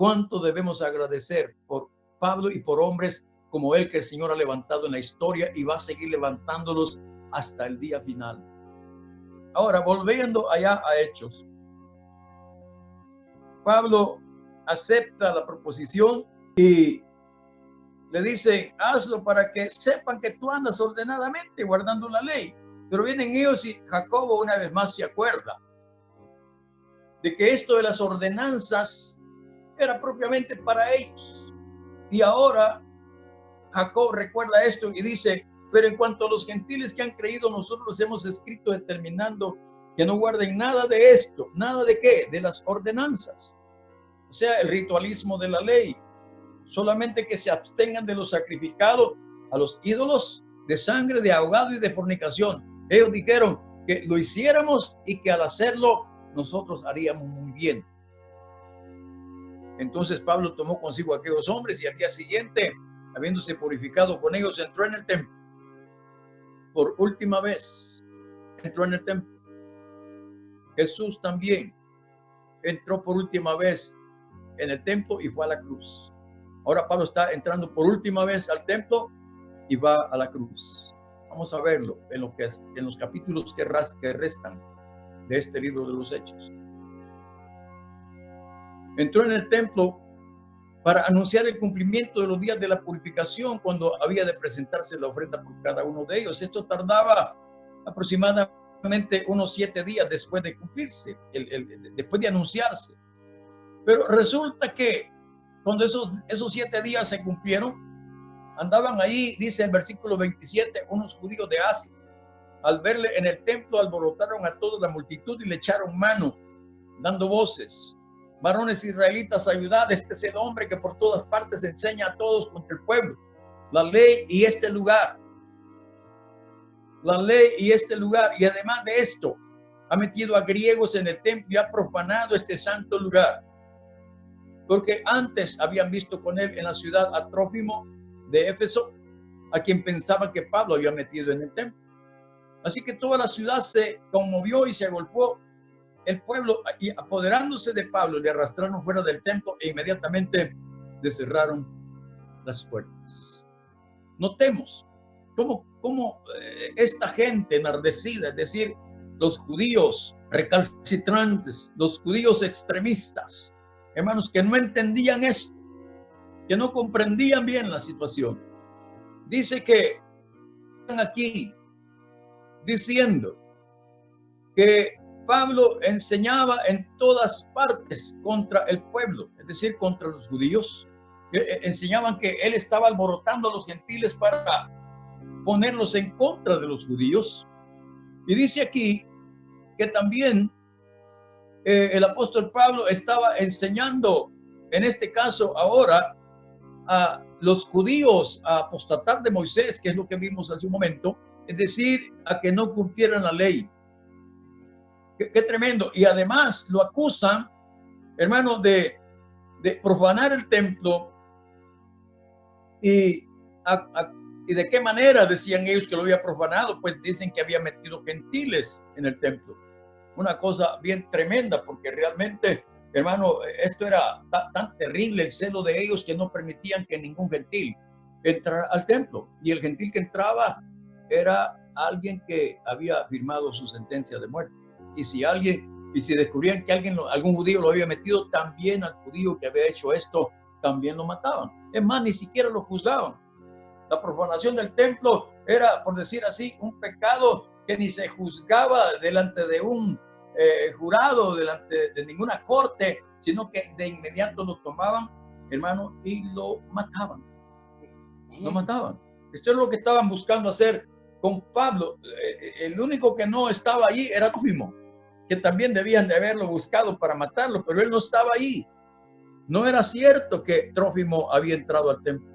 cuánto debemos agradecer por Pablo y por hombres como él que el Señor ha levantado en la historia y va a seguir levantándolos hasta el día final. Ahora, volviendo allá a Hechos, Pablo acepta la proposición y le dice, hazlo para que sepan que tú andas ordenadamente guardando la ley. Pero vienen ellos y Jacobo una vez más se acuerda de que esto de las ordenanzas era propiamente para ellos. Y ahora Jacob recuerda esto y dice, pero en cuanto a los gentiles que han creído, nosotros hemos escrito determinando que no guarden nada de esto. ¿Nada de qué? De las ordenanzas. O sea, el ritualismo de la ley. Solamente que se abstengan de lo sacrificado a los ídolos, de sangre, de ahogado y de fornicación. Ellos dijeron que lo hiciéramos y que al hacerlo nosotros haríamos muy bien. Entonces Pablo tomó consigo a aquellos hombres y al día siguiente, habiéndose purificado con ellos, entró en el templo. Por última vez entró en el templo. Jesús también entró por última vez en el templo y fue a la cruz. Ahora Pablo está entrando por última vez al templo y va a la cruz. Vamos a verlo en los capítulos que restan de este libro de los Hechos. Entró en el templo para anunciar el cumplimiento de los días de la purificación, cuando había de presentarse la ofrenda por cada uno de ellos. Esto tardaba aproximadamente unos 7 días después de cumplirse, después de anunciarse. Pero resulta que cuando esos 7 días se cumplieron, andaban ahí, dice el versículo 27, unos judíos de Asia. Al verle en el templo, alborotaron a toda la multitud y le echaron mano, dando voces. Varones israelitas, ayudad, este es el hombre que por todas partes enseña a todos contra el pueblo la ley y este lugar. La ley y este lugar. Y además de esto, ha metido a griegos en el templo y ha profanado este santo lugar. Porque antes habían visto con él en la ciudad a Trófimo de Éfeso, a quien pensaban que Pablo había metido en el templo. Así que toda la ciudad se conmovió y se agolpó. El pueblo, y apoderándose de Pablo, le arrastraron fuera del templo e inmediatamente le cerraron las puertas. Notemos cómo esta gente enardecida, es decir, los judíos recalcitrantes, los judíos extremistas, hermanos, que no entendían esto, que no comprendían bien la situación. Dice que están aquí diciendo que Pablo enseñaba en todas partes contra el pueblo, es decir, contra los judíos. Enseñaban que él estaba alborotando a los gentiles para ponerlos en contra de los judíos. Y dice aquí que también el apóstol Pablo estaba enseñando, en este caso ahora, a los judíos a apostatar de Moisés, que es lo que vimos hace un momento, es decir, a que no cumplieran la ley. Qué tremendo. Y además lo acusan, hermano, de profanar el templo. Y de qué manera decían ellos que lo había profanado. Pues dicen que había metido gentiles en el templo. Una cosa bien tremenda, porque realmente, hermano, esto era tan terrible el celo de ellos que no permitían que ningún gentil entrara al templo. Y el gentil que entraba era alguien que había firmado su sentencia de muerte. Y si descubrían que algún judío lo había metido, también al judío que había hecho esto, también lo mataban. Es más, ni siquiera lo juzgaban. La profanación del templo era, por decir así, un pecado que ni se juzgaba delante de un jurado, delante de ninguna corte, sino que de inmediato lo tomaban, hermano, y lo mataban. Lo mataban. Esto es lo que estaban buscando hacer con Pablo. El único que no estaba ahí era Trófimo, que también debían de haberlo buscado para matarlo, pero él no estaba ahí. No era cierto que Trófimo había entrado al templo.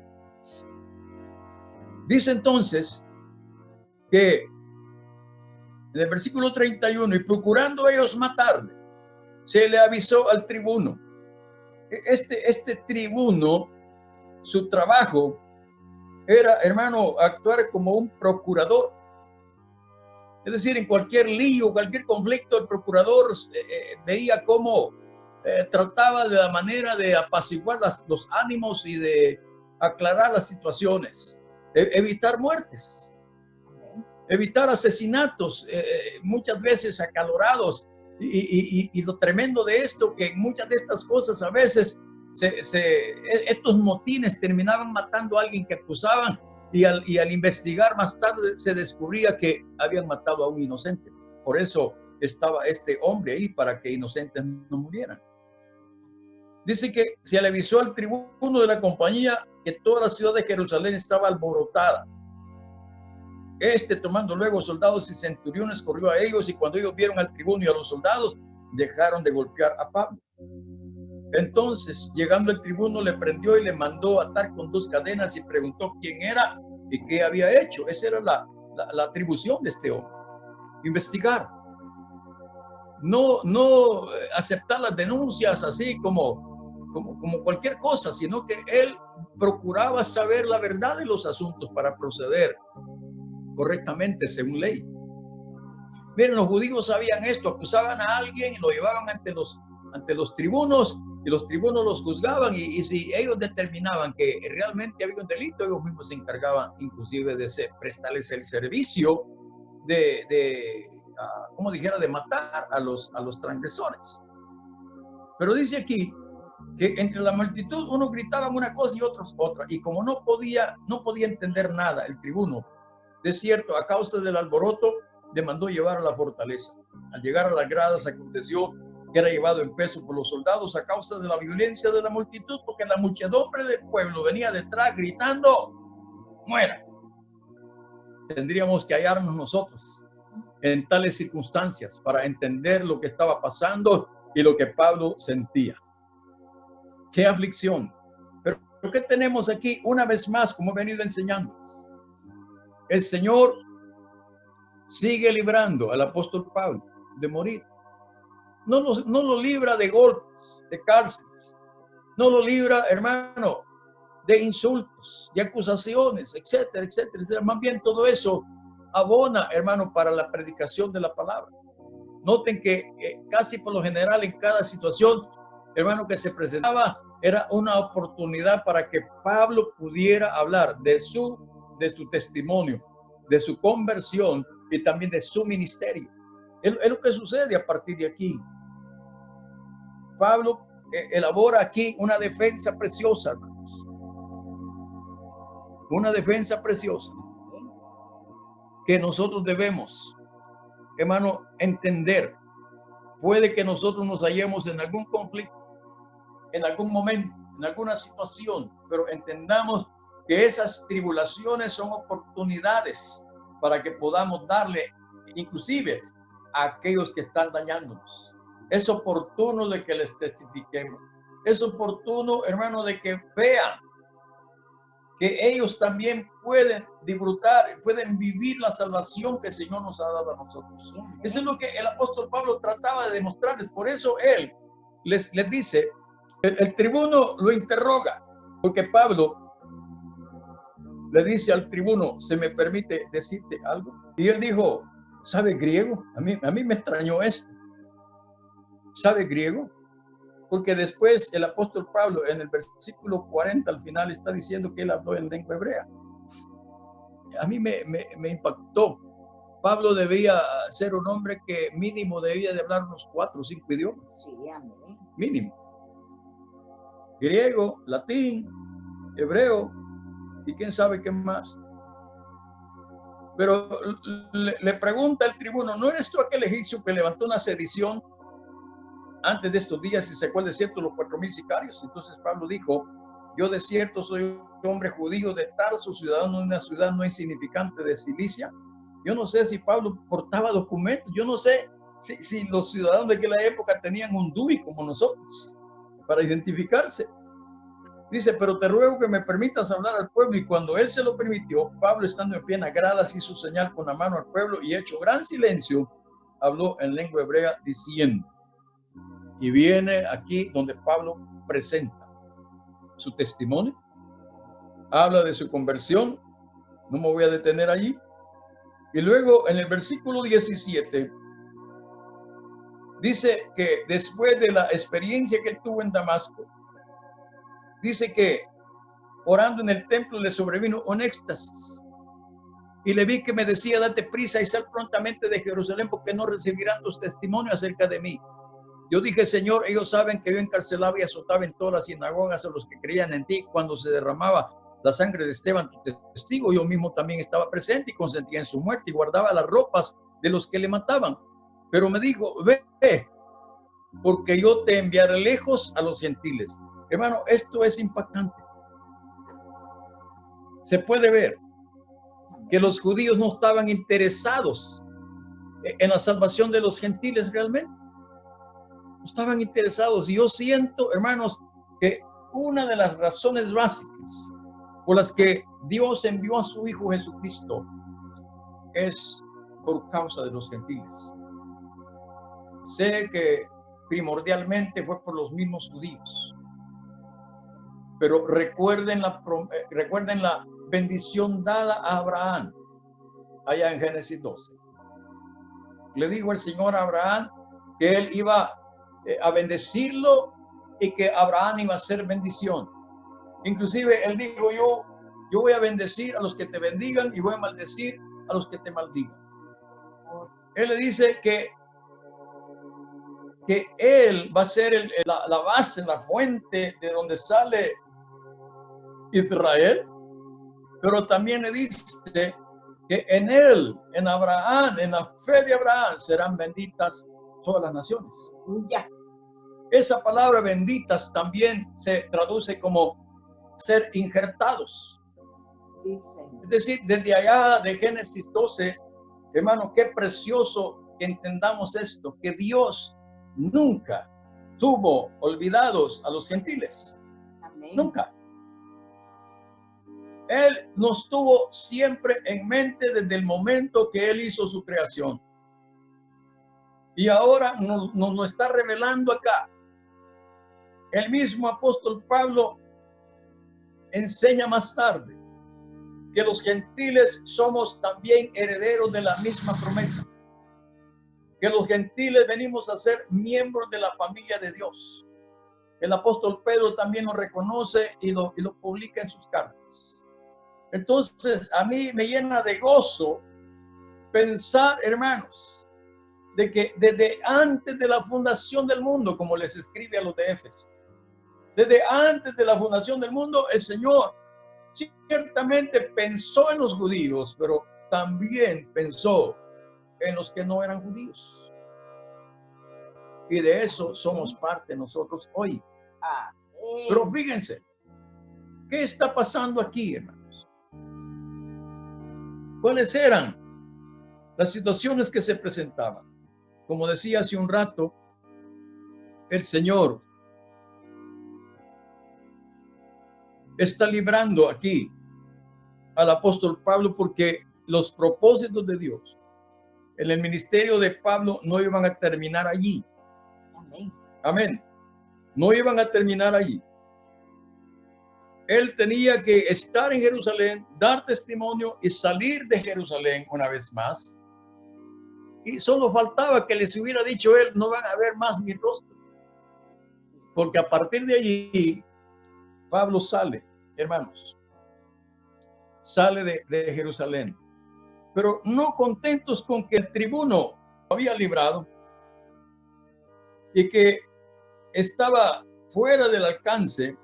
Dice entonces que en el versículo 31, y procurando ellos matarle, se le avisó al tribuno. Este tribuno, su trabajo era, hermano, actuar como un procurador. Es decir, en cualquier lío, cualquier conflicto, el procurador veía cómo trataba de la manera de apaciguar los ánimos y de aclarar las situaciones, evitar muertes, evitar asesinatos, muchas veces acalorados. Y lo tremendo de esto, que muchas de estas cosas a veces estos motines terminaban matando a alguien que acusaban, y al investigar más tarde se descubría que habían matado a un inocente. Por eso estaba este hombre ahí, para que inocentes no murieran. Dice que se le avisó al tribuno de la compañía que toda la ciudad de Jerusalén estaba alborotada. Tomando luego soldados y centuriones, corrió a ellos, y cuando ellos vieron al tribuno y a los soldados, dejaron de golpear a Pablo. Entonces, llegando el tribuno, le prendió y le mandó atar con 2 cadenas, y preguntó quién era y qué había hecho. Esa era la atribución de este hombre: investigar, no aceptar las denuncias así como cualquier cosa, sino que él procuraba saber la verdad de los asuntos para proceder correctamente según ley. Miren, los judíos sabían esto: acusaban a alguien y lo llevaban ante los tribunos, y los tribunos los juzgaban, y si ellos determinaban que realmente había un delito, ellos mismos se encargaban inclusive de prestarles el servicio como dijera, de matar a los transgresores. Pero dice aquí que entre la multitud unos gritaban una cosa y otros otra, y como no podía entender nada el tribuno, de cierto, a causa del alboroto, le mandó llevar a la fortaleza. Al llegar a las gradas, aconteció que era llevado en peso por los soldados a causa de la violencia de la multitud, porque la muchedumbre del pueblo venía detrás gritando: ¡muera! Tendríamos que hallarnos nosotros en tales circunstancias para entender lo que estaba pasando y lo que Pablo sentía. ¡Qué aflicción! Pero ¿qué tenemos aquí? Una vez más, como he venido enseñándoles, el Señor sigue librando al apóstol Pablo de morir. No lo libra de golpes, de cárceles. No lo libra, hermano, de insultos, de acusaciones, etcétera, etcétera, etcétera. Más bien todo eso abona, hermano, para la predicación de la palabra. Noten que casi por lo general en cada situación, hermano, que se presentaba, era una oportunidad para que Pablo pudiera hablar de su testimonio, de su conversión y también de su ministerio. Es lo que sucede a partir de aquí. Pablo elabora aquí una defensa preciosa, hermanos. Una defensa preciosa que nosotros debemos, hermano, entender. Puede que nosotros nos hallemos en algún conflicto, en algún momento, en alguna situación, pero entendamos que esas tribulaciones son oportunidades para que podamos darle, inclusive a aquellos que están dañándonos. Es oportuno de que les testifiquemos. Es oportuno, hermano, de que vean que ellos también pueden disfrutar, pueden vivir la salvación que el Señor nos ha dado a nosotros. Eso es lo que el apóstol Pablo trataba de demostrarles. Por eso él les dice, el tribuno lo interroga, porque Pablo le dice al tribuno: ¿se me permite decirte algo? Y él dijo: ¿sabe griego? A mí me extrañó esto. ¿Sabe griego? Porque después el apóstol Pablo en el versículo 40 al final está diciendo que él habló en lengua hebrea. A mí me impactó. Pablo debía ser un hombre que mínimo debía de hablar unos 4 o 5 idiomas. Sí, amén. Mínimo. Griego, latín, hebreo y quién sabe qué más. Pero le pregunta el tribuno: ¿no eres tú aquel egipcio que levantó una sedición antes de estos días y sacó al desierto los 4,000 sicarios? Entonces Pablo dijo: yo de cierto soy un hombre judío de Tarso, ciudadano de una ciudad no insignificante de Cilicia. Yo no sé si Pablo portaba documentos, yo no sé si los ciudadanos de aquella época tenían un DUI como nosotros para identificarse. Dice: pero te ruego que me permitas hablar al pueblo. Y cuando él se lo permitió, Pablo, estando en pie en las gradas, hizo señal con la mano al pueblo, y hecho gran silencio, habló en lengua hebrea diciendo. Y viene aquí donde Pablo presenta su testimonio, habla de su conversión. No me voy a detener allí. Y luego en el versículo 17 Dice que después de la experiencia que él tuvo en Damasco, dice que orando en el templo le sobrevino un éxtasis. Y le vi que me decía, date prisa y sal prontamente de Jerusalén porque no recibirán tus testimonios acerca de mí. Yo dije, Señor, ellos saben que yo encarcelaba y azotaba en todas las sinagogas a los que creían en ti cuando se derramaba la sangre de Esteban, tu testigo. Yo mismo también estaba presente y consentía en su muerte y guardaba las ropas de los que le mataban. Pero me dijo, ve, porque yo te enviaré lejos a los gentiles. Hermano, esto es impactante. Se puede ver que los judíos no estaban interesados en la salvación de los gentiles realmente. No estaban interesados. Y yo siento, hermanos, que una de las razones básicas por las que Dios envió a su Hijo Jesucristo es por causa de los gentiles. Sé que primordialmente fue por los mismos judíos. Pero recuerden la bendición dada a Abraham allá en Génesis 12. Le dijo el Señor a Abraham que él iba a bendecirlo y que Abraham iba a ser bendición. Inclusive él dijo, yo voy a bendecir a los que te bendigan y voy a maldecir a los que te maldigan. Él le dice que él va a ser la base, la fuente de donde sale Israel, pero también le dice que en él, en Abraham, en la fe de Abraham, serán benditas todas las naciones. Esa palabra benditas también se traduce como ser injertados. Sí, es decir, desde allá de Génesis 12, hermano, qué precioso que entendamos esto, que Dios nunca tuvo olvidados a los gentiles. Amén. Nunca. Él nos tuvo siempre en mente desde el momento que Él hizo su creación. Y ahora nos lo está revelando acá. El mismo apóstol Pablo enseña más tarde que los gentiles somos también herederos de la misma promesa. Que los gentiles venimos a ser miembros de la familia de Dios. El apóstol Pedro también lo reconoce y lo publica en sus cartas. Entonces, a mí me llena de gozo pensar, hermanos, de que desde antes de la fundación del mundo, como les escribe a los de Éfeso, desde antes de la fundación del mundo, el Señor ciertamente pensó en los judíos, pero también pensó en los que no eran judíos. Y de eso somos parte nosotros hoy. Pero fíjense, ¿qué está pasando aquí, hermanos? ¿Cuáles eran las situaciones que se presentaban? Como decía hace un rato, el Señor está librando aquí al apóstol Pablo porque los propósitos de Dios en el ministerio de Pablo no iban a terminar allí. Amén. Amén. No iban a terminar allí. Él tenía que estar en Jerusalén, dar testimonio y salir de Jerusalén una vez más. Y solo faltaba que les hubiera dicho él, no van a ver más mi rostro. Porque a partir de allí, Pablo sale, hermanos, sale de Jerusalén. Pero no contentos con que el tribuno lo había librado y que estaba fuera del alcance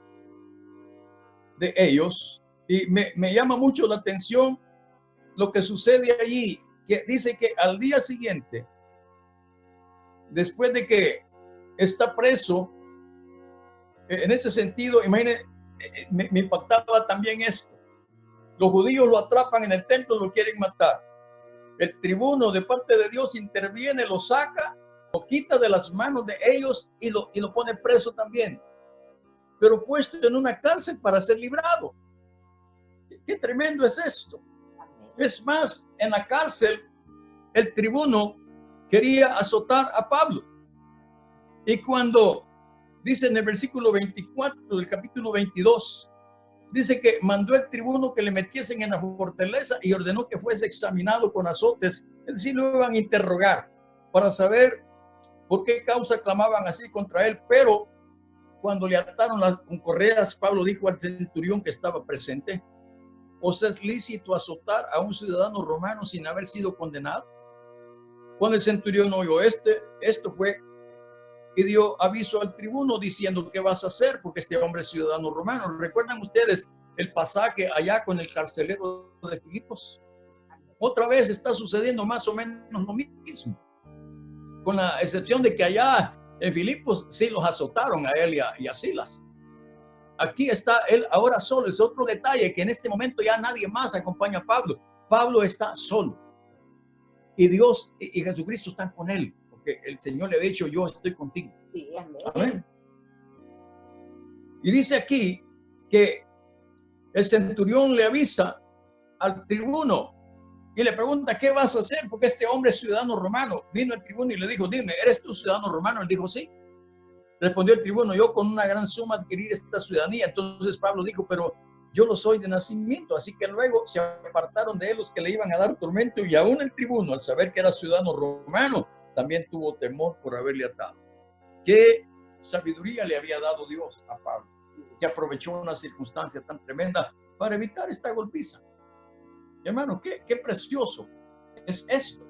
de ellos. Y me llama mucho la atención lo que sucede allí, que dice que al día siguiente, después de que está preso, en ese sentido, imagínense, me impactaba también esto. Los judíos lo atrapan en el templo, lo quieren matar. El tribuno de parte de Dios interviene, lo saca, lo quita de las manos de ellos y lo pone preso también. Pero puesto en una cárcel para ser librado. Qué tremendo es esto. Es más, en la cárcel, el tribuno quería azotar a Pablo. Y cuando dice en el versículo 24 del capítulo 22, dice que mandó el tribuno que le metiesen en la fortaleza y ordenó que fuese examinado con azotes. Es decir, lo iban a interrogar para saber por qué causa clamaban así contra él. Pero cuando le ataron con correas, Pablo dijo al centurión que estaba presente: ¿os es lícito azotar a un ciudadano romano sin haber sido condenado? Cuando el centurión oyó esto fue y dio aviso al tribuno diciendo: ¿qué vas a hacer? Porque este hombre es ciudadano romano. ¿Recuerdan ustedes el pasaje allá con el carcelero de Filipos? Otra vez está sucediendo más o menos lo mismo, con la excepción de que allá en Filipos sí los azotaron a él y a Silas. Aquí está él ahora solo. Es otro detalle, que en este momento ya nadie más acompaña a Pablo. Pablo está solo. Y Dios y Jesucristo están con él, porque el Señor le ha dicho: yo estoy contigo. Sí, amén. Amén. Y dice aquí que el centurión le avisa al tribuno y le pregunta: ¿qué vas a hacer? Porque este hombre es ciudadano romano. Vino el tribuno y le dijo: dime, ¿eres tú ciudadano romano? Él dijo: sí. Respondió el tribuno: yo con una gran suma adquirí esta ciudadanía. Entonces Pablo dijo: pero yo lo soy de nacimiento. Así que luego se apartaron de él los que le iban a dar tormento, y aún el tribuno, al saber que era ciudadano romano, también tuvo temor por haberle atado. ¿Qué sabiduría le había dado Dios a Pablo, que aprovechó una circunstancia tan tremenda para evitar esta golpiza? Hermano, qué precioso es esto.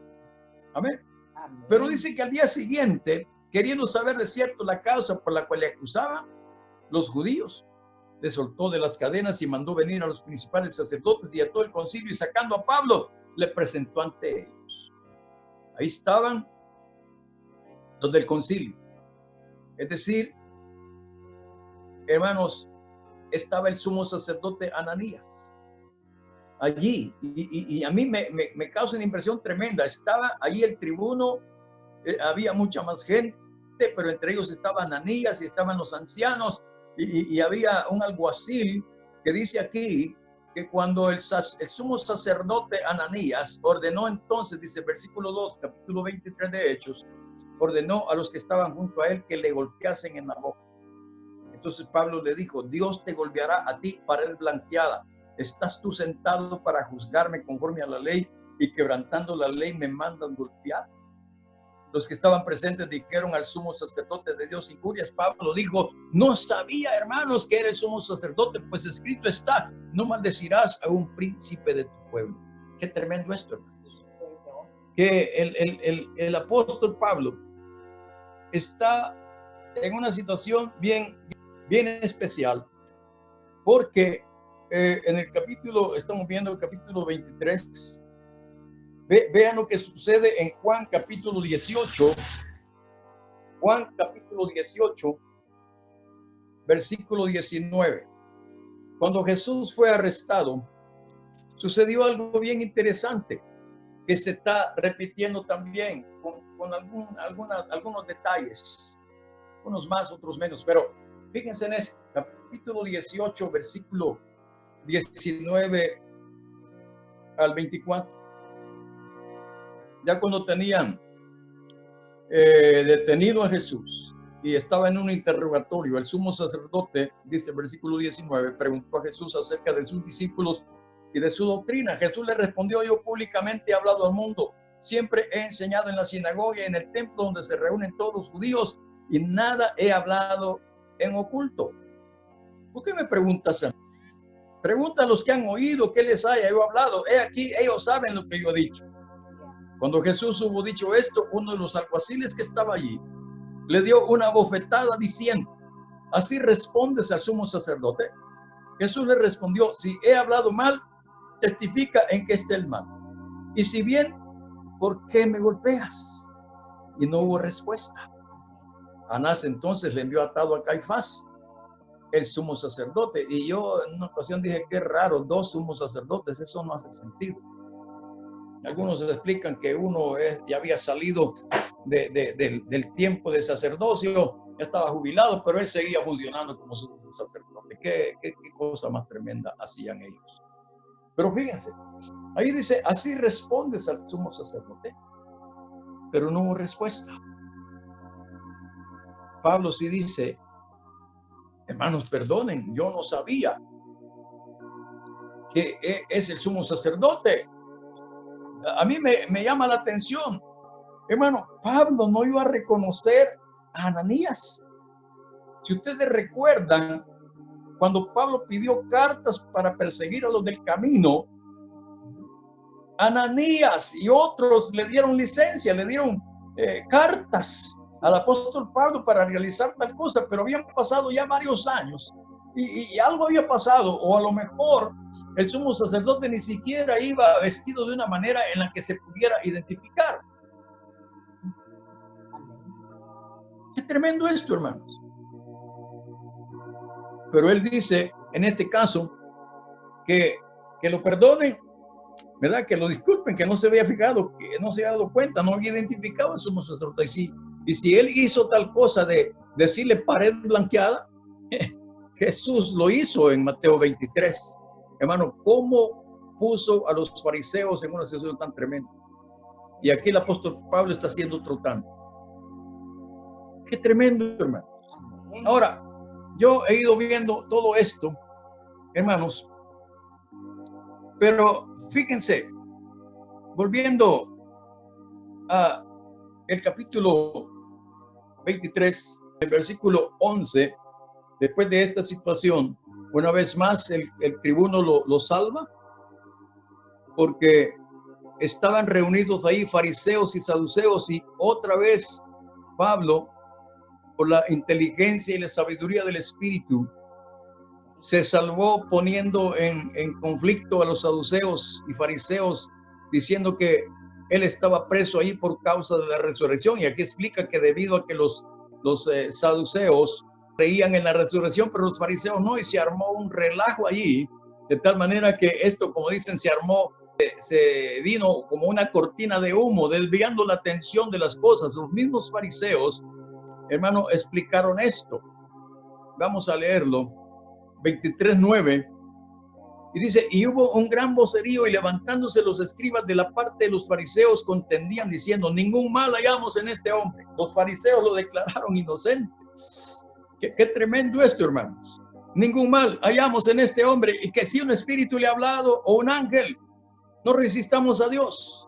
Amén. Amén. Pero dice que al día siguiente, queriendo saber de cierto la causa por la cual le acusaban los judíos, le soltó de las cadenas y mandó venir a los principales sacerdotes y a todo el concilio, y sacando a Pablo, le presentó ante ellos. Ahí estaban los del concilio. Es decir, hermanos, estaba el sumo sacerdote Ananías allí, y a mí me causa una impresión tremenda. Estaba allí el tribuno, había mucha más gente, pero entre ellos estaba Ananías y estaban los ancianos, y había un alguacil que dice aquí que cuando el sumo sacerdote Ananías ordenó, entonces, dice versículo 2, capítulo 23 de Hechos, ordenó a los que estaban junto a él que le golpeasen en la boca. Entonces Pablo le dijo: Dios te golpeará a ti, pared blanqueada. ¿Estás tú sentado para juzgarme conforme a la ley, y quebrantando la ley me mandan golpear? Los que estaban presentes dijeron al sumo sacerdote de Dios injurias. Pablo dijo: no sabía, hermanos, que eres sumo sacerdote, pues escrito está: no maldecirás a un príncipe de tu pueblo. Qué tremendo esto, hermanos. Que el apóstol Pablo está en una situación bien especial, porque en el capítulo, estamos viendo el capítulo 23, vean lo que sucede en Juan capítulo 18, Juan capítulo 18, versículo 19. Cuando Jesús fue arrestado, sucedió algo bien interesante, que se está repitiendo también con algunos detalles, unos más, otros menos, pero fíjense en este capítulo 18, versículo 19 al 24. Ya cuando tenían detenido a Jesús y estaba en un interrogatorio, el sumo sacerdote, dice el versículo 19, preguntó a Jesús acerca de sus discípulos y de su doctrina. Jesús le respondió: yo públicamente he hablado al mundo, siempre he enseñado en la sinagoga y en el templo donde se reúnen todos los judíos, y nada he hablado en oculto. ¿Por qué me preguntas a mí? Pregunta a los que han oído qué les haya yo hablado. He aquí, ellos saben lo que yo he dicho. Cuando Jesús hubo dicho esto, uno de los alguaciles que estaba allí le dio una bofetada diciendo: ¿así respondes al sumo sacerdote? Jesús le respondió: si he hablado mal, testifica en que esté el mal. Y si bien, ¿por qué me golpeas? Y no hubo respuesta. Anás entonces le envió atado a Caifás, el sumo sacerdote. Y yo en una ocasión dije: qué raro, dos sumos sacerdotes, eso no hace sentido. Algunos explican que uno ya había salido del tiempo de sacerdocio, ya estaba jubilado, pero él seguía funcionando como sumo sacerdote. ¿Qué cosa más tremenda hacían ellos? Pero fíjense, ahí dice: así respondes al sumo sacerdote, pero no hubo respuesta. Pablo sí dice: hermanos, perdonen, yo no sabía que es el sumo sacerdote. A mí me llama la atención Hermano, Pablo no iba a reconocer a Ananías. Si ustedes recuerdan, cuando Pablo pidió cartas para perseguir a los del camino, Ananías y otros le dieron licencia, le dieron cartas al apóstol Pablo para realizar tal cosa, pero habían pasado ya varios años y algo había pasado, o a lo mejor el sumo sacerdote ni siquiera iba vestido de una manera en la que se pudiera identificar. Qué tremendo esto, hermanos. Pero él dice, en este caso, que lo perdonen, ¿verdad? Que lo disculpen, que no se había fijado, que no se había dado cuenta, no había identificado al sumo sacerdote. Y si él hizo tal cosa de decirle pared blanqueada, Jesús lo hizo en Mateo 23. Hermano, ¿cómo puso a los fariseos en una situación tan tremenda? Y aquí el apóstol Pablo está haciendo otro tanto. Qué tremendo, hermano. Ahora, yo he ido viendo todo esto, hermanos, pero fíjense, volviendo a el capítulo 23, el versículo 11, después de esta situación, una vez más el tribuno lo salva, porque estaban reunidos ahí fariseos y saduceos, y otra vez Pablo, por la inteligencia y la sabiduría del Espíritu, se salvó poniendo en conflicto a los saduceos y fariseos, diciendo que él estaba preso ahí por causa de la resurrección. Y aquí explica que debido a que los saduceos creían en la resurrección, pero los fariseos no, y se armó un relajo allí, de tal manera que esto, como dicen, se armó, se vino como una cortina de humo, desviando la atención de las cosas. Los mismos fariseos, hermano, explicaron esto. Vamos a leerlo. 23:9, y dice, y hubo un gran vocerío, y levantándose los escribas de la parte de los fariseos contendían diciendo, ningún mal hallamos en este hombre. Los fariseos lo declararon inocente. Qué tremendo esto, hermanos. Ningún mal hallamos en este hombre, y que si un espíritu le ha hablado o un ángel, no resistamos a Dios.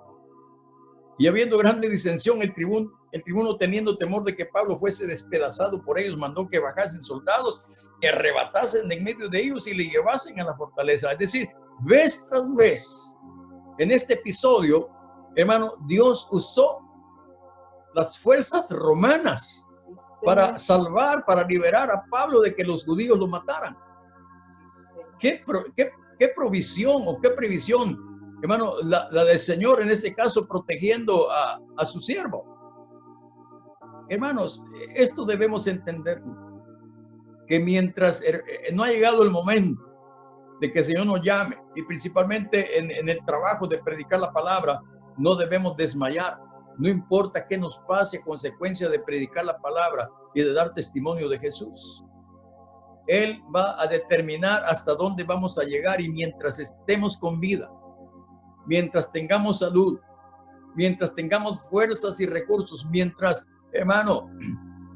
Y habiendo grande disensión, el tribuno, teniendo temor de que Pablo fuese despedazado por ellos, mandó que bajasen soldados, que arrebatasen de en medio de ellos y le llevasen a la fortaleza. Es decir, vez tras vez, en este episodio, hermano, Dios usó las fuerzas romanas para salvar, para liberar a Pablo de que los judíos lo mataran. ¿Qué provisión o qué previsión, hermano, la del Señor en ese caso, protegiendo a su siervo? Hermanos, esto debemos entender, que mientras no ha llegado el momento de que el Señor nos llame, y principalmente en el trabajo de predicar la palabra, no debemos desmayar. No importa qué nos pase a consecuencia de predicar la palabra y de dar testimonio de Jesús. Él va a determinar hasta dónde vamos a llegar, y mientras estemos con vida, mientras tengamos salud, mientras tengamos fuerzas y recursos, mientras, hermano,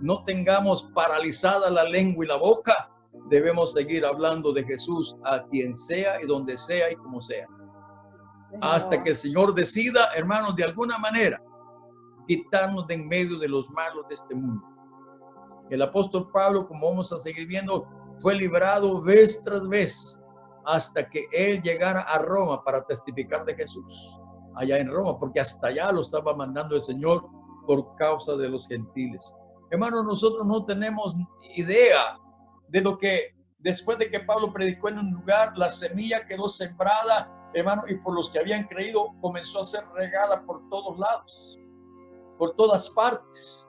no tengamos paralizada la lengua y la boca, debemos seguir hablando de Jesús a quien sea y donde sea y como sea. Hasta que el Señor decida, hermanos, de alguna manera, quitarnos de en medio de los malos de este mundo. El apóstol Pablo, como vamos a seguir viendo, fue librado vez tras vez hasta que él llegara a Roma para testificar de Jesús allá en Roma, porque hasta allá lo estaba mandando el Señor por causa de los gentiles. Hermanos, nosotros no tenemos idea de lo que después de que Pablo predicó en un lugar, la semilla quedó sembrada, hermano, y por los que habían creído comenzó a ser regada por todos lados, por todas partes.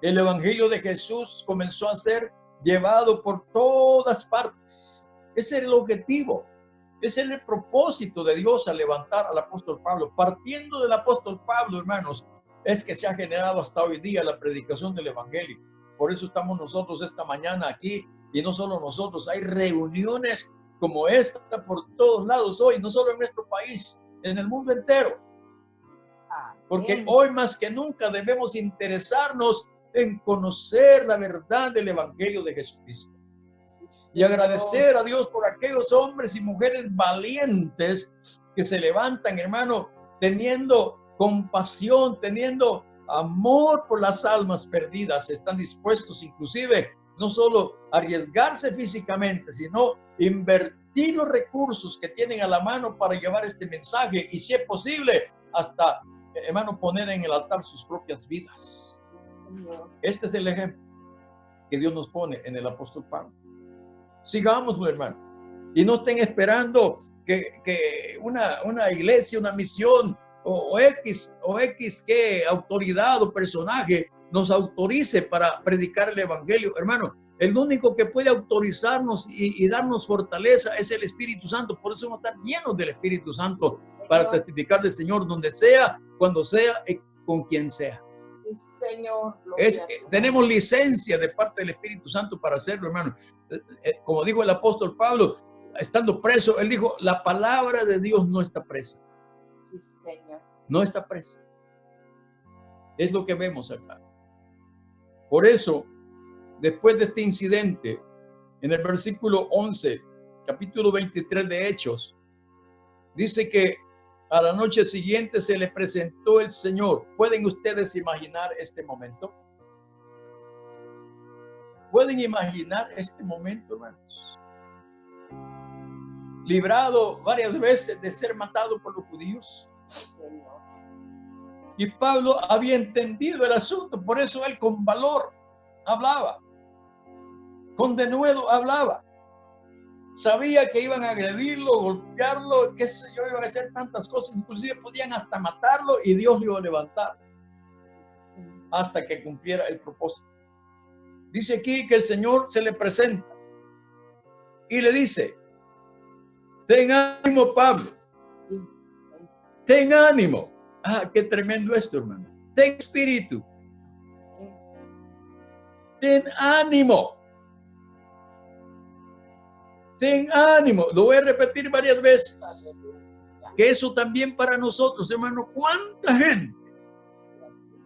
El evangelio de Jesús comenzó a ser llevado por todas partes. Ese es el objetivo, ese es el propósito de Dios al levantar al apóstol Pablo. Partiendo del apóstol Pablo, hermanos, es que se ha generado hasta hoy día la predicación del evangelio. Por eso estamos nosotros esta mañana aquí, y no solo nosotros, hay reuniones como esta por todos lados hoy, no solo en nuestro país, en el mundo entero. Porque hoy más que nunca debemos interesarnos en conocer la verdad del evangelio de Jesucristo. Y agradecer a Dios por aquellos hombres y mujeres valientes que se levantan, hermano, teniendo compasión, teniendo amor por las almas perdidas, están dispuestos inclusive no solo a arriesgarse físicamente, sino invertir los recursos que tienen a la mano para llevar este mensaje y, si es posible, hasta, hermano, poner en el altar sus propias vidas. Este es el ejemplo que Dios nos pone en el apóstol Pablo. Sigámoslo, hermano, y no estén esperando que una iglesia, una misión o X que autoridad o personaje nos autorice para predicar el evangelio. Hermano, el único que puede autorizarnos y darnos fortaleza es el Espíritu Santo. Por eso vamos a estar llenos del Espíritu Santo para testificar del Señor donde sea, cuando sea y con quien sea. Sí, Señor. Tenemos licencia de parte del Espíritu Santo para hacerlo, hermano. Como dijo el apóstol Pablo, estando preso, él dijo, la palabra de Dios no está presa. Sí, Señor. No está presa. Es lo que vemos acá. Por eso, después de este incidente, en el versículo 11, capítulo 23 de Hechos, dice que a la noche siguiente se le presentó el Señor. ¿Pueden ustedes imaginar este momento? ¿Pueden imaginar este momento, hermanos? Librado varias veces de ser matado por los judíos. Señor. Y Pablo había entendido el asunto, por eso él con valor hablaba, con denuedo hablaba. Sabía que iban a agredirlo, golpearlo, qué sé yo, iban a hacer tantas cosas, inclusive podían hasta matarlo y Dios lo iba a levantar hasta que cumpliera el propósito. Dice aquí que el Señor se le presenta y le dice, ten ánimo, Pablo, ten ánimo. Ah, qué tremendo esto, hermano. Ten espíritu. Ten ánimo. Ten ánimo. Lo voy a repetir varias veces. Que eso también para nosotros, hermano. ¿Cuánta gente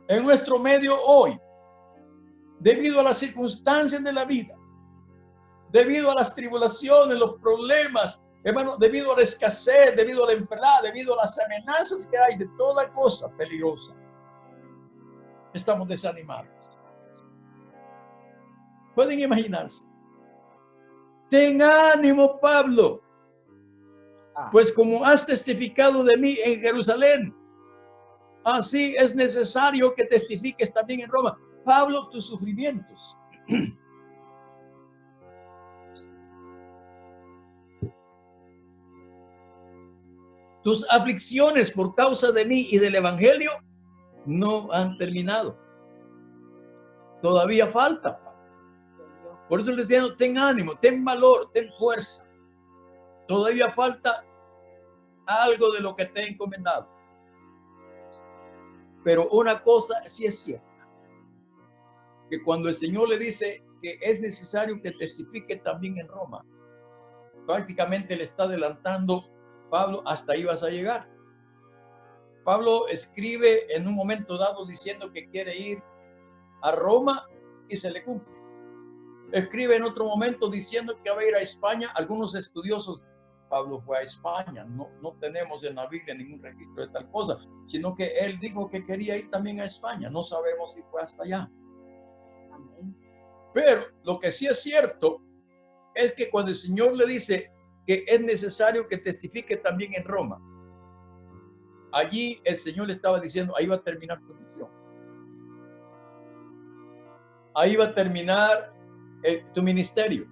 en nuestro medio hoy, debido a las circunstancias de la vida, debido a las tribulaciones, los problemas, hermano, debido a la escasez, debido a la enfermedad, debido a las amenazas que hay de toda cosa peligrosa, estamos desanimados? ¿Pueden imaginarse? Ten ánimo, Pablo, pues como has testificado de mí en Jerusalén, así es necesario que testifiques también en Roma. Pablo, tus sufrimientos tus aflicciones por causa de mí y del evangelio no han terminado. Todavía falta. Por eso les digo, ten ánimo, ten valor, ten fuerza. Todavía falta algo de lo que te he encomendado. Pero una cosa sí es cierta, que cuando el Señor le dice que es necesario que testifique también en Roma, prácticamente le está adelantando, Pablo, hasta ahí vas a llegar. Pablo escribe en un momento dado diciendo que quiere ir a Roma y se le cumple. Escribe en otro momento diciendo que va a ir a España. Algunos estudiosos, Pablo fue a España. No tenemos en la Biblia ningún registro de tal cosa, sino que él dijo que quería ir también a España. No sabemos si fue hasta allá. Amén. Pero lo que sí es cierto es que cuando el Señor le dice que es necesario que testifique también en Roma, allí el Señor le estaba diciendo, ahí va a terminar tu misión. Ahí va a terminar tu ministerio,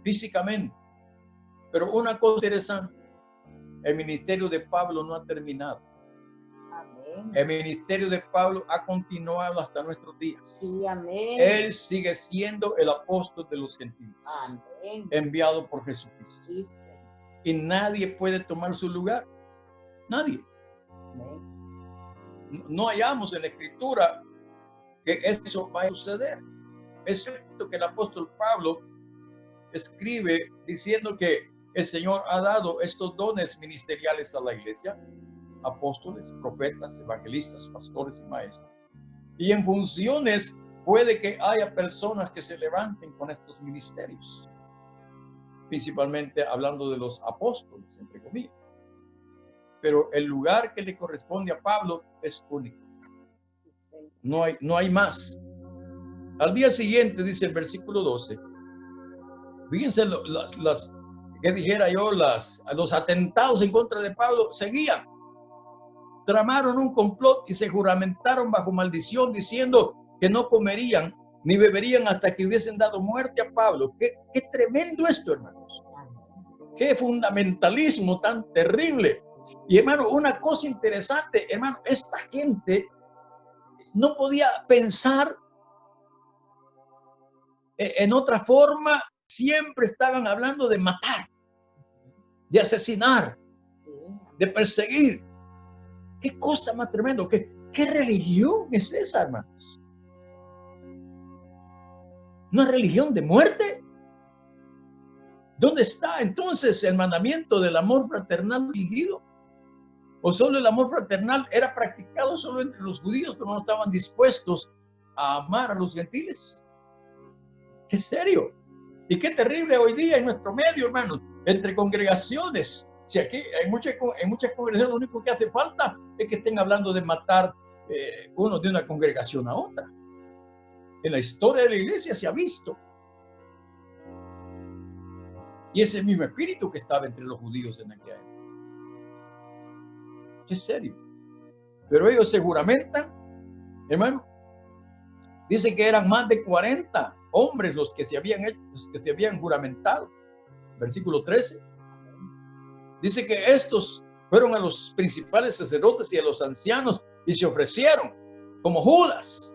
físicamente. Pero una cosa interesante, el ministerio de Pablo no ha terminado. Amén. El ministerio de Pablo ha continuado hasta nuestros días. Sí, amén. Él sigue siendo el apóstol de los gentiles. Amén. Enviado por Jesucristo. Sí, sí. Y nadie puede tomar su lugar. Nadie. Amén. No hallamos en la Escritura que eso va a suceder. Es cierto que el apóstol Pablo escribe diciendo que el Señor ha dado estos dones ministeriales a la iglesia: apóstoles, profetas, evangelistas, pastores y maestros. Y en funciones puede que haya personas que se levanten con estos ministerios, principalmente hablando de los apóstoles, entre comillas. pero el lugar que le corresponde a Pablo es único. Sí, Señor. No hay más. Al día siguiente, dice el versículo 12, fíjense que dijera yo, los atentados en contra de Pablo seguían. Tramaron un complot y se juramentaron bajo maldición, diciendo que no comerían ni beberían hasta que hubiesen dado muerte a Pablo. Qué tremendo esto, hermanos. Qué fundamentalismo tan terrible. Y hermano, una cosa interesante, hermano, esta gente no podía pensar en otra forma. Siempre estaban hablando de matar, de asesinar, de perseguir. Qué cosa más tremendo. ¿Qué religión es esa, hermanos? ¿Una religión de muerte? ¿Dónde está entonces el mandamiento del amor fraternal dirigido? ¿O solo el amor fraternal era practicado solo entre los judíos, pero no estaban dispuestos a amar a los gentiles? ¡Qué serio! Y qué terrible hoy día en nuestro medio, hermanos, entre congregaciones. Si aquí hay muchas congregaciones, lo único que hace falta es que estén hablando de matar uno de una congregación a otra. En la historia de la iglesia se ha visto. Y ese mismo espíritu que estaba entre los judíos en aquella época. Qué serio. Pero ellos se juramentan, hermano. Dice que eran más de 40 hombres los que se habían juramentado. Versículo 13. Dice que estos fueron a los principales sacerdotes y a los ancianos y se ofrecieron, como Judas,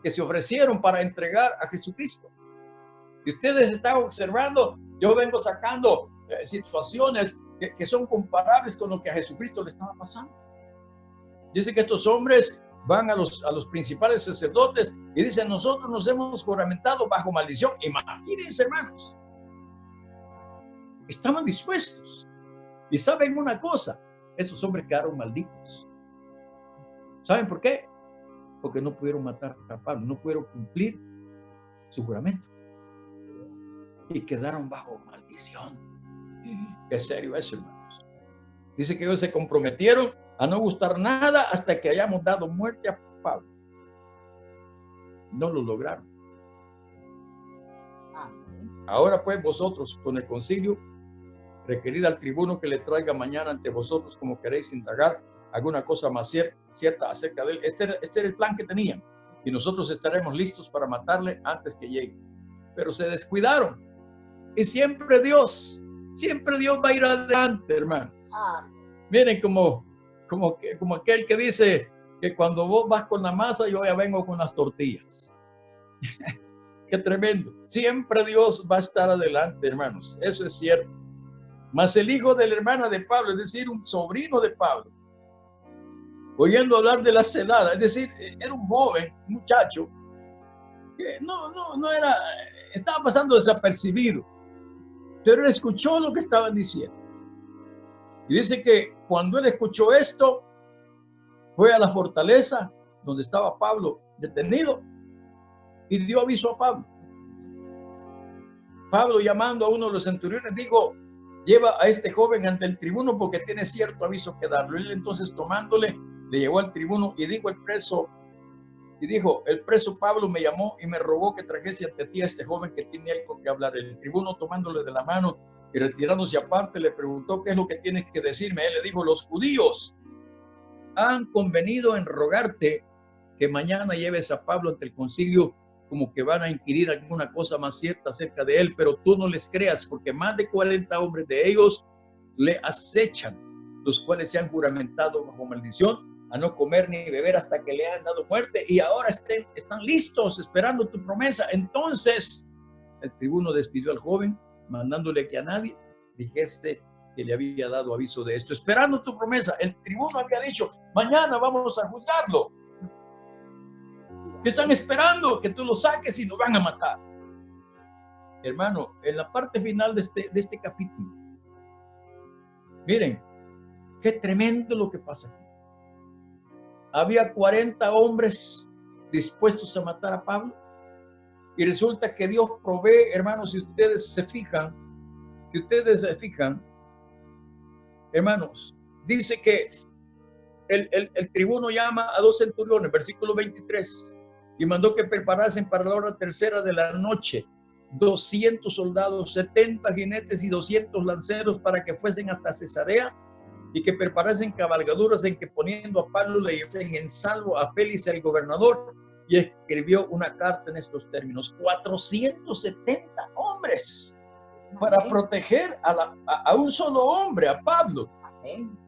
que se ofrecieron para entregar a Jesucristo. Y ustedes están observando, yo vengo sacando situaciones que son comparables con lo que a Jesucristo le estaba pasando. Dice que estos hombres van a los principales sacerdotes y dicen: nosotros nos hemos juramentado bajo maldición. Imagínense, hermanos, estaban dispuestos. Y saben una cosa, esos hombres quedaron malditos. ¿Saben por qué? Porque no pudieron matar a Pablo, no pudieron cumplir su juramento y quedaron bajo maldición. Qué serio es, hermanos. Dice que ellos se comprometieron a no gustar nada hasta que hayamos dado muerte a Pablo. No lo lograron. Ahora pues vosotros, con el concilio, requerid al tribuno que le traiga mañana ante vosotros, como queréis indagar alguna cosa más cierta acerca de él. Este era el plan que tenían, y nosotros estaremos listos para matarle antes que llegue. Pero se descuidaron, y siempre Dios va a ir adelante, hermanos. Miren, como aquel que dice que cuando vos vas con la masa, yo ya vengo con las tortillas. Qué tremendo. Siempre Dios va a estar adelante, hermanos. Eso es cierto. Mas el hijo de la hermana de Pablo, es decir, un sobrino de Pablo, oyendo hablar de la celada, es decir, era un joven, un muchacho, que no era, estaba pasando desapercibido, pero él escuchó lo que estaban diciendo. Y dice que cuando él escuchó esto, fue a la fortaleza donde estaba Pablo detenido y dio aviso a Pablo. Pablo, llamando a uno de los centuriones, dijo: lleva a este joven ante el tribuno porque tiene cierto aviso que darle. Él entonces, tomándole, le llevó al tribuno y dijo el preso Pablo me llamó y me rogó que trajese ante ti a este joven que tiene algo que hablar. El tribuno, tomándole de la mano y retirándose aparte, le preguntó: ¿qué es lo que tienes que decirme? Él le dijo: los judíos han convenido en rogarte que mañana lleves a Pablo ante el concilio, como que van a inquirir alguna cosa más cierta acerca de él, pero tú no les creas, porque más de 40 hombres de ellos le acechan, los cuales se han juramentado bajo maldición a no comer ni beber hasta que le hayan dado muerte, y ahora están listos esperando tu promesa. Entonces el tribuno despidió al joven, mandándole que a nadie dijese que le había dado aviso de esto, esperando tu promesa. El tribuno había dicho: mañana vamos a juzgarlo. Están esperando que tú lo saques y lo van a matar. Hermano, en la parte final de este capítulo, miren, qué tremendo lo que pasa aquí. Había 40 hombres dispuestos a matar a Pablo, y resulta que Dios provee, hermanos, si ustedes se fijan, hermanos, dice que el tribuno llama a 2 centuriones, versículo 23, y mandó que preparasen para la hora tercera de la noche 200 soldados, 70 jinetes y 200 lanceros para que fuesen hasta Cesarea y que preparasen cabalgaduras en que poniendo a Pablo le llevasen en salvo a Félix el gobernador, y escribió una carta en estos términos: 470 hombres para proteger a un solo hombre, a Pablo. Amén.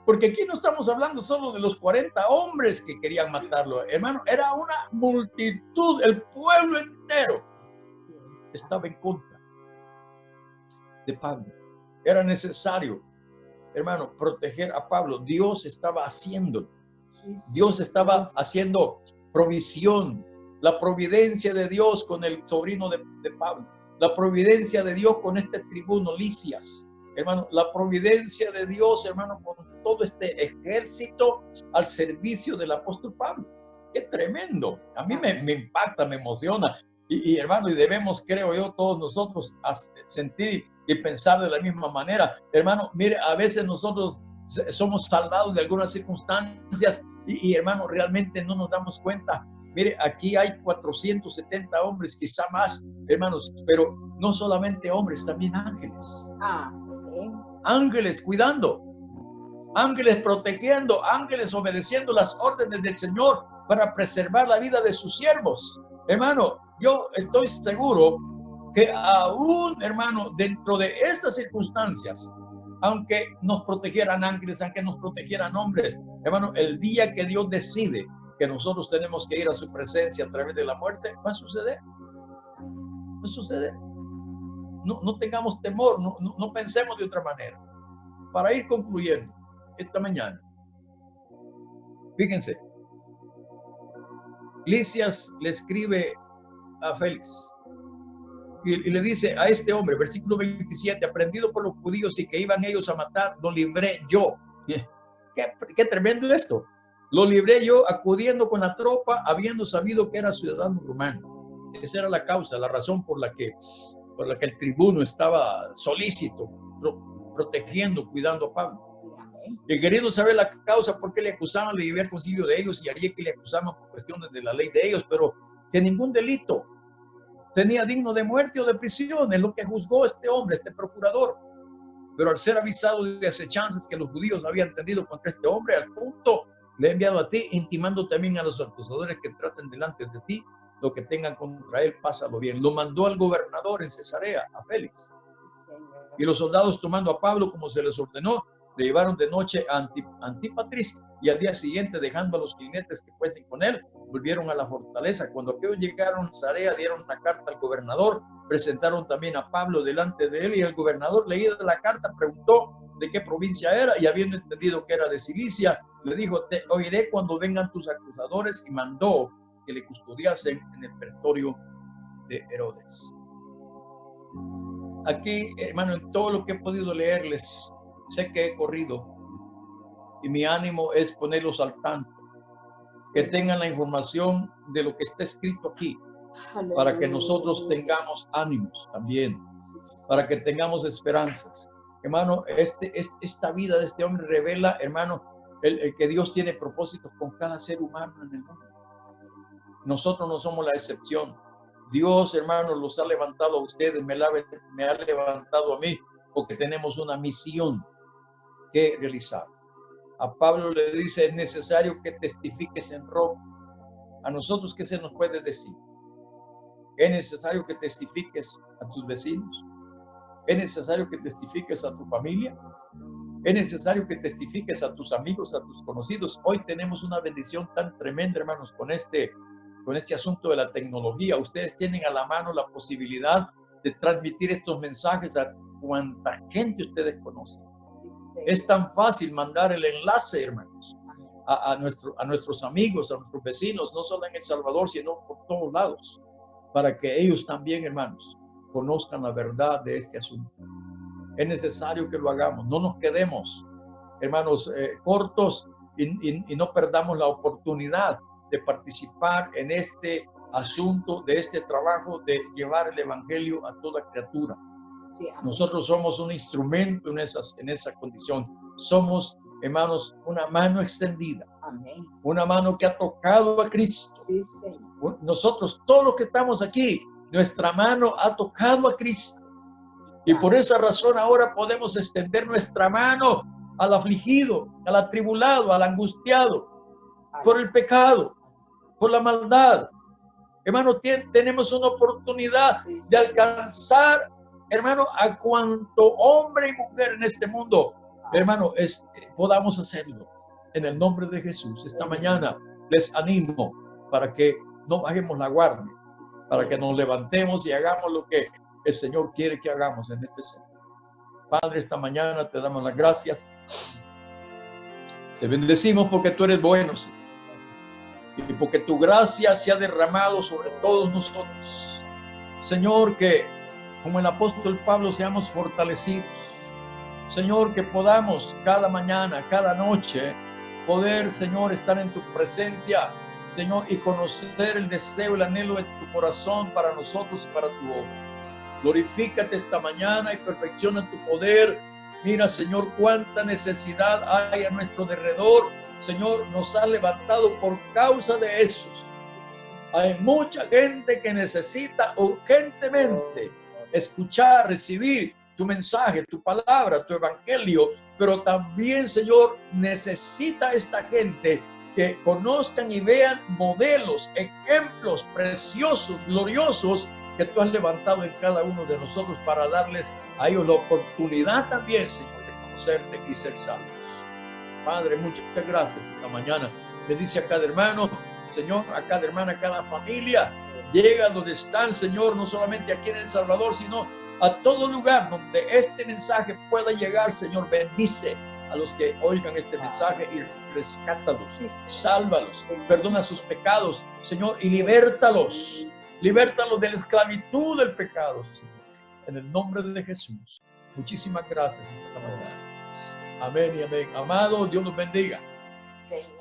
Porque aquí no estamos hablando solo de los 40 hombres que querían matarlo, hermano, era una multitud, el pueblo entero Sí. estaba en contra de Pablo. Era necesario, hermano, proteger a Pablo. Dios estaba haciendo, Sí, Dios estaba haciendo provisión, la providencia de Dios con el sobrino de Pablo, la providencia de Dios con este tribuno Lisias, hermano, la providencia de Dios, hermano, con todo este ejército al servicio del apóstol Pablo. ¡Qué tremendo! A mí me impacta, me emociona. Y hermano, y debemos, creo yo, todos nosotros sentir y pensar de la misma manera. Hermano, mire, a veces nosotros somos salvados de algunas circunstancias y hermano, realmente no nos damos cuenta. Mire, aquí hay 470 hombres, quizá más, hermanos, pero no solamente hombres, también ángeles. Amén. Ángeles cuidando, ángeles protegiendo, ángeles obedeciendo las órdenes del Señor para preservar la vida de sus siervos. Hermano, yo estoy seguro que aún, hermano, dentro de estas circunstancias, aunque nos protegieran ángeles, aunque nos protegieran hombres, hermano, el día que Dios decide que nosotros tenemos que ir a su presencia a través de la muerte, va a suceder. Va a suceder. No tengamos temor, no pensemos de otra manera. Para ir concluyendo esta mañana, fíjense, Lisias le escribe a Félix y le dice a este hombre, versículo 27, aprendido por los judíos y que iban ellos a matar, lo libré yo. Qué tremendo esto. Lo libré yo acudiendo con la tropa, habiendo sabido que era ciudadano romano. Esa era la causa, la razón por la que el tribuno estaba solícito, protegiendo, cuidando a Pablo. Y queriendo saber la causa por qué le acusaban, le llevé al concilio de ellos y allí que le acusaban por cuestiones de la ley de ellos, pero que ningún delito tenía digno de muerte o de prisión, es lo que juzgó este hombre, este procurador. Pero al ser avisado de acechanzas que los judíos habían tendido contra este hombre, al punto le he enviado a ti, intimando también a los acusadores que traten delante de ti lo que tengan contra él, pásalo bien. Lo mandó al gobernador en Cesarea, a Félix. Y los soldados, tomando a Pablo como se les ordenó, le llevaron de noche a Antípatris, y al día siguiente, dejando a los jinetes que fuesen con él, volvieron a la fortaleza. Cuando aquellos llegaron a Cesarea, dieron una carta al gobernador, presentaron también a Pablo delante de él, y el gobernador, leída la carta, preguntó de qué provincia era, y habiendo entendido que era de Cilicia, le dijo: te oiré cuando vengan tus acusadores, y mandó que le custodiasen en el pretorio de Herodes. Aquí, hermano, en todo lo que he podido leerles, sé que he corrido y mi ánimo es ponerlos al tanto, que tengan la información de lo que está escrito aquí, para que nosotros tengamos ánimos también, para que tengamos esperanzas. Hermano, esta vida de este hombre revela, hermano, el que Dios tiene propósitos con cada ser humano en el mundo. Nosotros no somos la excepción. Dios, hermano, los ha levantado a ustedes, me ha levantado a mí, porque tenemos una misión que realizar. A Pablo le dice: es necesario que testifiques en Roma. A nosotros, ¿qué se nos puede decir? Es necesario que testifiques a tus vecinos. Es necesario que testifiques a tu familia. Es necesario que testifiques a tus amigos, a tus conocidos. Hoy tenemos una bendición tan tremenda, hermanos, con este asunto de la tecnología. Ustedes tienen a la mano la posibilidad de transmitir estos mensajes a cuanta gente ustedes conocen. Es tan fácil mandar el enlace, hermanos, a nuestros amigos, a nuestros vecinos, no solo en El Salvador, sino por todos lados, para que ellos también, hermanos, conozcan la verdad de este asunto. Es necesario que lo hagamos. No nos quedemos, hermanos, cortos y no perdamos la oportunidad de participar en este asunto, de este trabajo de llevar el evangelio a toda criatura. Sí, nosotros somos un instrumento en esa condición. Somos hermanos, una mano extendida, Amén. una mano que ha tocado a Cristo. Sí, Señor. Nosotros, todos los que estamos aquí, nuestra mano ha tocado a Cristo. Y por esa razón ahora podemos extender nuestra mano al afligido, al atribulado, al angustiado, por el pecado, por la maldad. Hermano, tenemos una oportunidad de alcanzar, hermano, a cuanto hombre y mujer en este mundo, hermano, podamos hacerlo. En el nombre de Jesús, esta mañana les animo para que no bajemos la guardia, para que nos levantemos y hagamos lo que el Señor quiere que hagamos en este sentido. Padre, esta mañana te damos las gracias. Te bendecimos porque tú eres bueno, Señor. Y porque tu gracia se ha derramado sobre todos nosotros. Señor, que como el apóstol Pablo seamos fortalecidos. Señor, que podamos cada mañana, cada noche, poder, Señor, estar en tu presencia, Señor, y conocer el deseo, el anhelo de tu corazón para nosotros y para tu obra. Glorifícate esta mañana y perfecciona tu poder. Mira, Señor, cuánta necesidad hay a nuestro derredor. Señor, nos ha levantado por causa de esos. Hay mucha gente que necesita urgentemente escuchar, recibir tu mensaje, tu palabra, tu evangelio, pero también, Señor, necesita esta gente que conozcan y vean modelos, ejemplos preciosos, gloriosos, que tú has levantado en cada uno de nosotros para darles a ellos la oportunidad también, Señor, de conocerte y ser salvos. Padre, muchas gracias esta mañana. Le dice a cada hermano, Señor, a cada hermana, a cada familia, llega donde están, Señor, no solamente aquí en El Salvador, sino a todo lugar donde este mensaje pueda llegar. Señor, bendice a los que oigan este mensaje y rescátalos, sálvalos, perdona sus pecados, Señor, y libértalos de la esclavitud del pecado, Señor. En el nombre de Jesús. Muchísimas gracias esta mañana. Amén y amén. Amado, Dios los bendiga. Señor.